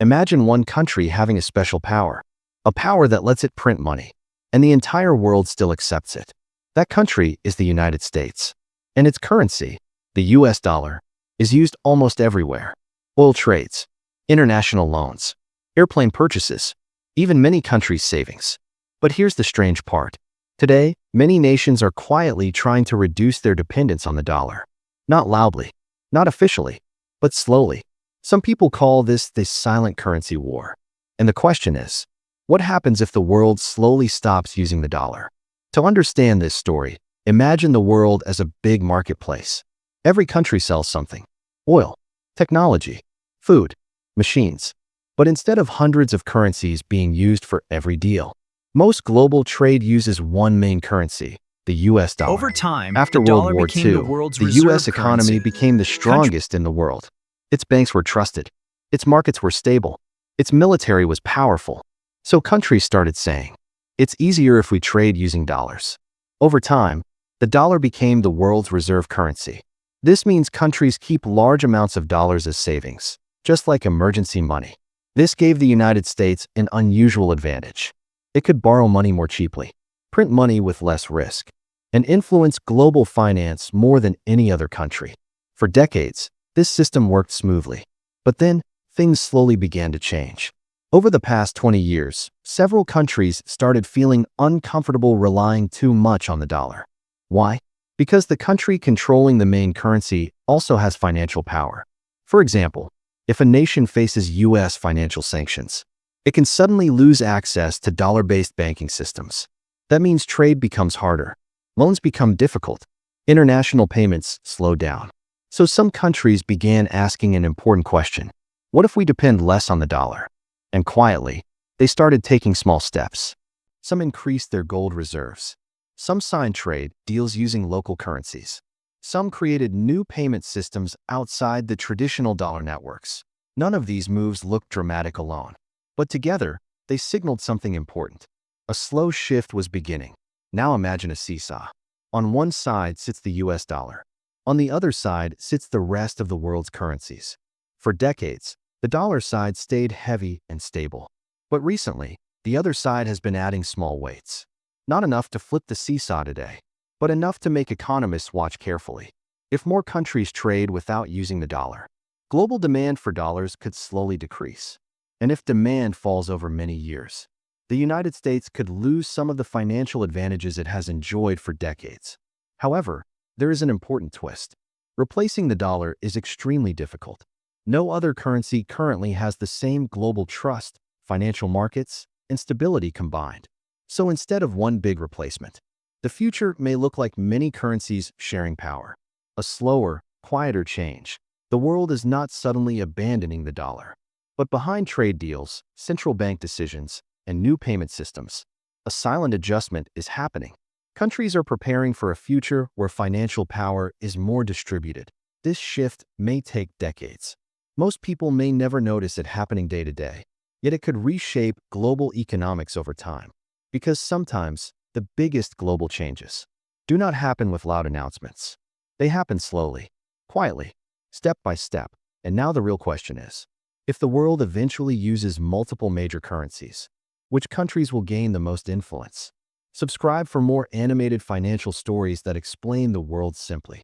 Imagine one country having a special power, a power that lets it print money, and the entire world still accepts it. That country is the United States, and its currency, the US dollar, is used almost everywhere. Oil trades, international loans, airplane purchases, even many countries' savings. But here's the strange part. Today, many nations are quietly trying to reduce their dependence on the dollar. Not loudly, not officially, but slowly. Some people call this the silent currency war. And the question is, what happens if the world slowly stops using the dollar? To understand this story, imagine the world as a big marketplace. Every country sells something: oil, technology, food, machines. But instead of hundreds of currencies being used for every deal, most global trade uses one main currency, the US dollar. Over time, After the World dollar War became the II, world's the reserve US economy currency. became the strongest in the world. Its banks were trusted, its markets were stable, its military was powerful. So countries started saying, it's easier if we trade using dollars. Over time, the dollar became the world's reserve currency. This means countries keep large amounts of dollars as savings, just like emergency money. This gave the United States an unusual advantage. It could borrow money more cheaply, print money with less risk, and influence global finance more than any other country. For decades, this system worked smoothly. But then, things slowly began to change. Over the past 20 years, several countries started feeling uncomfortable relying too much on the dollar. Why? Because the country controlling the main currency also has financial power. For example, if a nation faces US financial sanctions, it can suddenly lose access to dollar-based banking systems. That means trade becomes harder, loans become difficult, international payments slow down. So some countries began asking an important question: what if we depend less on the dollar? And quietly, they started taking small steps. Some increased their gold reserves. Some signed trade deals using local currencies. Some created new payment systems outside the traditional dollar networks. None of these moves looked dramatic alone, but together, they signaled something important. A slow shift was beginning. Now imagine a seesaw. On one side sits the US dollar. On the other side sits the rest of the world's currencies. For decades, the dollar side stayed heavy and stable. But recently, the other side has been adding small weights. Not enough to flip the seesaw today, but enough to make economists watch carefully. If more countries trade without using the dollar, global demand for dollars could slowly decrease. And if demand falls over many years, the United States could lose some of the financial advantages it has enjoyed for decades. However, there is an important twist. Replacing the dollar is extremely difficult. No other currency currently has the same global trust, financial markets, and stability combined. So instead of one big replacement, the future may look like many currencies sharing power. A slower, quieter change. The world is not suddenly abandoning the dollar. But behind trade deals, central bank decisions, and new payment systems, a silent adjustment is happening. Countries are preparing for a future where financial power is more distributed. This shift may take decades. Most people may never notice it happening day to day, yet it could reshape global economics over time. Because sometimes, the biggest global changes do not happen with loud announcements. They happen slowly, quietly, step by step. And now the real question is, if the world eventually uses multiple major currencies, which countries will gain the most influence? Subscribe for more animated financial stories that explain the world simply.